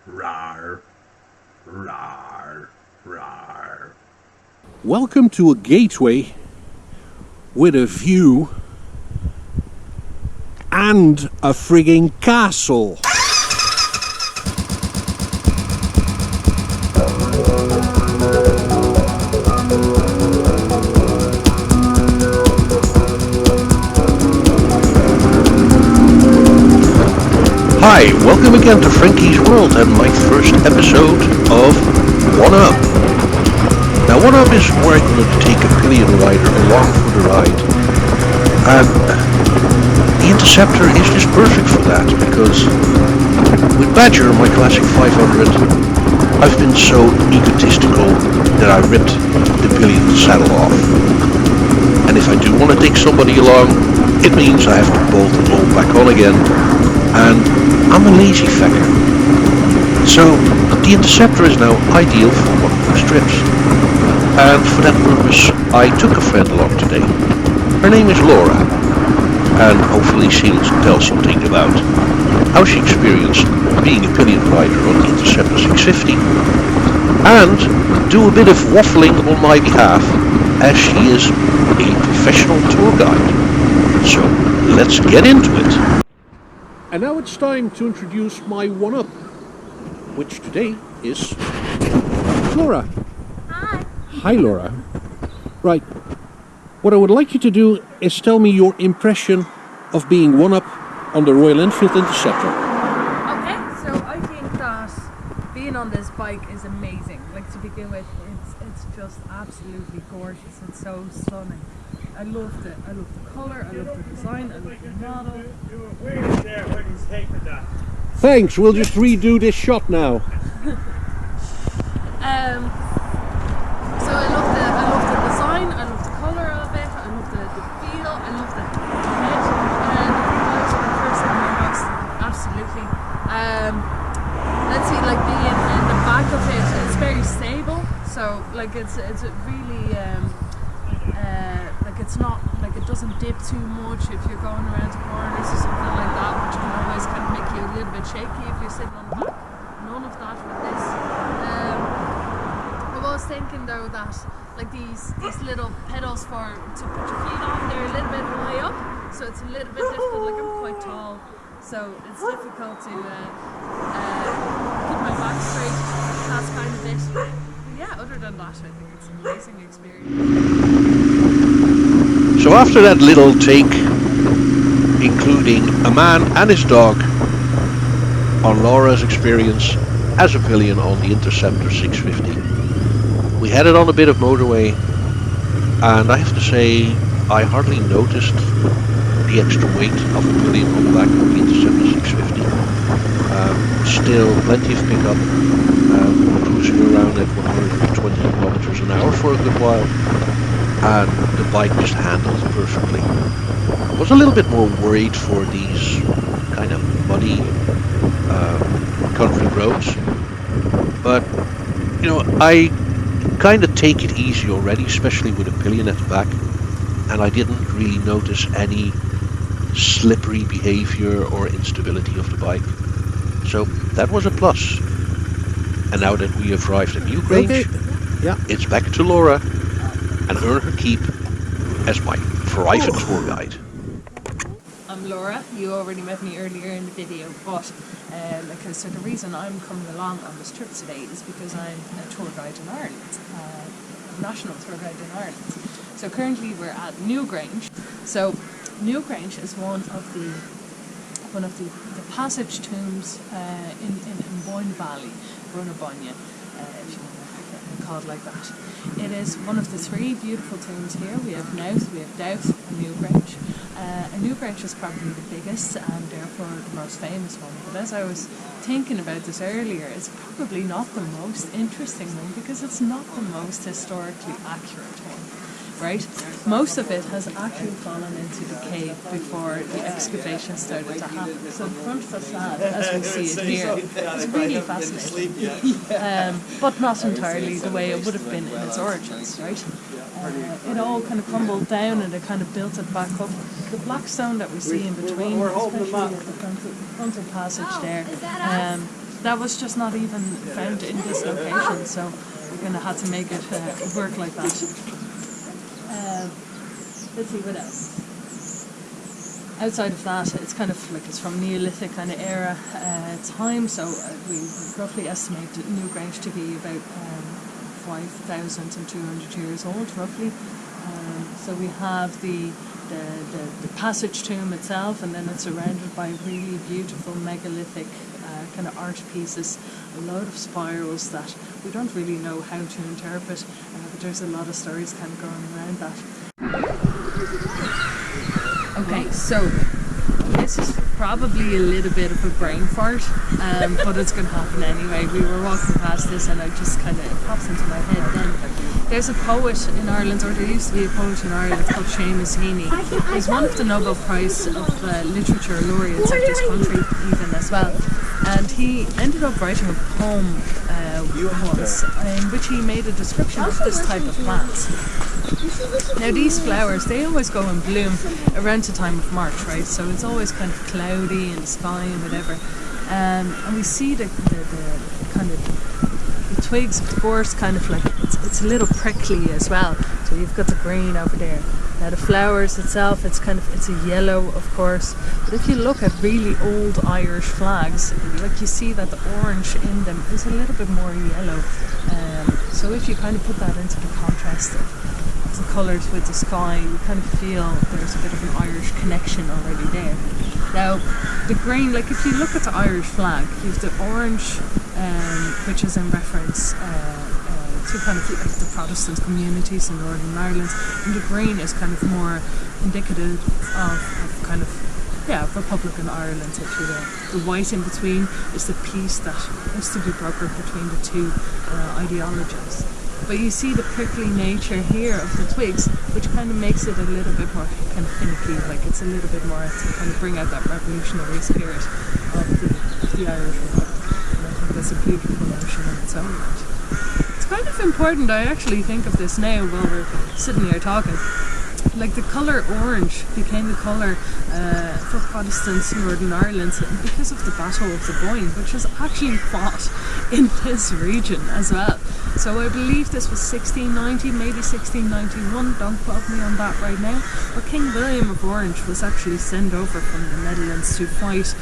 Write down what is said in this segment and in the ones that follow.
Rar, rar, rar. Welcome to a gateway with a view and a frigging castle. Hi, welcome again to Frankie's World and my first episode of One Up. Now, One Up is where I'm going to take a pillion rider along for the ride. And the Interceptor is just perfect for that, because with Badger, my classic 500, I've been so egotistical that I ripped the pillion saddle off. And if I do want to take somebody along, it means I have to bolt it all back on again. And I'm a lazy fecker. So the Interceptor is now ideal for one of those trips. And for that purpose, I took a friend along today. Her name is Laura, and hopefully she'll tell something about how she experienced being a pillion rider on the Interceptor 650, and do a bit of waffling on my behalf, as she is a professional tour guide. So let's get into it. And now it's time to introduce my one-up, which today is Laura. Hi. Hi, Laura. Right. What I would like you to do is tell me your impression of being one-up on the Royal Enfield Interceptor. Okay, so I think that being on this bike is amazing. Like, to begin with, it's just absolutely gorgeous. It's so stunning. I loved it. I love the colour, I love the design, I love the model. Thanks, we'll just redo this shot now. So I love the design, I love the colour of it, I love the feel, I love the head, and the person in my house, absolutely. Let's see, like being in the back of it, it's very stable. So like it's really like it's not like it doesn't dip too much if you're going around corners or something like that, which can always kind of make you a little bit shaky if you're sitting on the back. None of that with this. I was thinking though that like these little pedals to put your feet on, they're a little bit high up, so it's a little bit difficult. Like I'm quite tall, so it's difficult to keep my back straight. That's kind of it. But yeah, other than that, I think it's an amazing experience. So after that little take, including a man and his dog, on Laura's experience as a pillion on the Interceptor 650, we headed on a bit of motorway, and I have to say I hardly noticed the extra weight of a pillion on the back of the Interceptor 650. Still plenty of pickup, cruising around at 120 kilometers an hour for a good while, and the bike just handled perfectly. I was a little bit more worried for these kind of muddy country roads, but you know, I kind of take it easy already, especially with a pillion at the back, and I didn't really notice any slippery behavior or instability of the bike. So that was a plus. And now that we have arrived at New Grange, it's back to Laura and earn her keep as my private tour guide. I'm Laura. You already met me earlier in the video, but so the reason I'm coming along on this trip today is because I'm a tour guide in Ireland, a national tour guide in Ireland. So currently we're at New Grange. So New Grange is one of the passage tombs in Boyne Valley, Brunnerbonia, if you want to call it like that. It is one of the three beautiful tombs here. We have Knowth, we have Douth, and New Grange. And New Grange is probably the biggest and therefore the most famous one. But as I was thinking about this earlier, it's probably not the most interesting one because it's not the most historically accurate one. Right? Most of it has actually fallen into decay before the excavation started to happen. So the front facade, as we see it here, is really fascinating. But not entirely the way it would have been in its origins, right? It all kind of crumbled down and they kind of built it back up. The black stone that we see in between, especially at the frontal passage there, that was just not even found in this location, so we kind of had to make it work like that. Let's see what else. Outside of that, it's kind of like it's from Neolithic kind of era time, so we roughly estimate New Grange to be about 5,200 years old, roughly. So we have the passage tomb itself, and then it's surrounded by really beautiful megalithic kind of art pieces, a lot of spirals that we don't really know how to interpret, but there's a lot of stories kind of going around that. Okay, so this is probably a little bit of a brain fart, but it's going to happen anyway. We were walking past this and it pops into my head then. There's a poet in Ireland, or there used to be a poet in Ireland called Seamus Heaney. He's one of the Nobel Prize of Literature laureates of this country even as well. And he ended up writing a poem once in which he made a description of this type of plant. Now these flowers, they always go in bloom around the time of March, right? So it's always kind of cloudy in the sky and whatever. And we see the kind of the twigs of the gorse kind of like, it's a little prickly as well. So you've got the green over there. Now the flowers itself, it's a yellow, of course. But if you look at really old Irish flags, like you see that the orange in them is a little bit more yellow. So if you kind of put that into the contrast of the colours with the sky, you kind of feel there's a bit of an Irish connection already there. Now the green, like if you look at the Irish flag, you've the orange, which is in reference to kind of like the Protestant communities in Northern Ireland, and the green is kind of more indicative of kind of Republican Ireland, if you will. The white in between is the peace that is to be brokered between the two ideologies. But you see the prickly nature here of the twigs, which kind of makes it a little bit more kind of finicky, like it's a little bit more to kind of bring out that revolutionary spirit of the Irish Republic. And I think that's a beautiful notion in its own right. It's kind of important, I actually think of this now while we're sitting here talking. Like the colour orange became the colour for Protestants in Northern Ireland because of the Battle of the Boyne, which was actually fought in this region as well. So I believe this was 1690, maybe 1691, don't quote me on that right now. But King William of Orange was actually sent over from the Netherlands to fight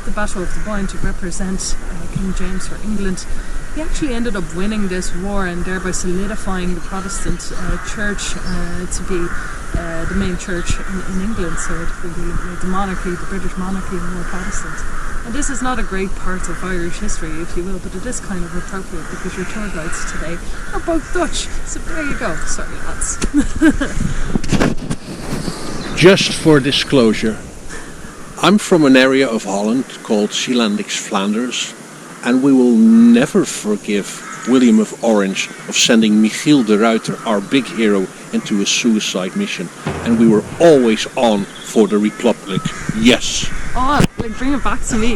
the Battle of the Boyne to represent King James for England. He actually ended up winning this war and thereby solidifying the Protestant church to be the main church in England. So it really made the monarchy, the British monarchy, more Protestant. And this is not a great part of Irish history, if you will, but it is kind of appropriate because your tour guides today are both Dutch. So there you go. Sorry, lads. Just for disclosure, I'm from an area of Holland called Zeelandisch Flanders, and we will never forgive William of Orange of sending Michiel de Ruiter, our big hero, into a suicide mission. And we were always on for the Republic. Yes. Oh, like bring it back to me.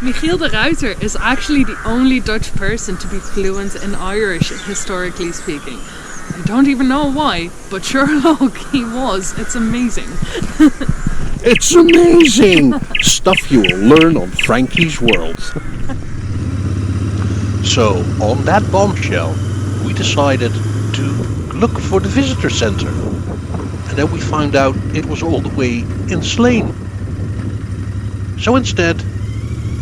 Michiel de Ruiter is actually the only Dutch person to be fluent in Irish, historically speaking. I don't even know why, but Sherlock, he was. It's amazing. It's amazing! Stuff you will learn on Frankie's World. So, on that bombshell, we decided to look for the visitor center. And then we found out it was all the way in Slane. So instead,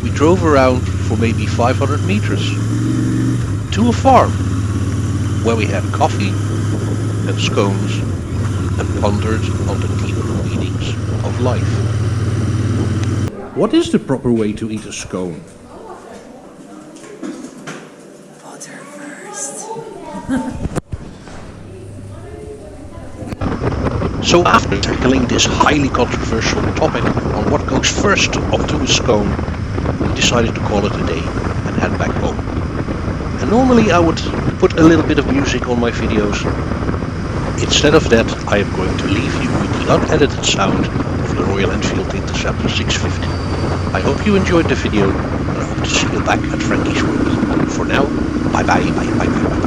we drove around for maybe 500 meters to a farm where we had coffee and scones and pondered on the deep meanings of life. What is the proper way to eat a scone? Butter first. So after tackling this highly controversial topic on what goes first onto a scone, we decided to call it a day and head back home. And normally I would put a little bit of music on my videos. Instead of that, I am going to leave you with the unedited sound of the Royal Enfield Interceptor 650. I hope you enjoyed the video, and I hope to see you back at Frankie's World. For now, bye bye.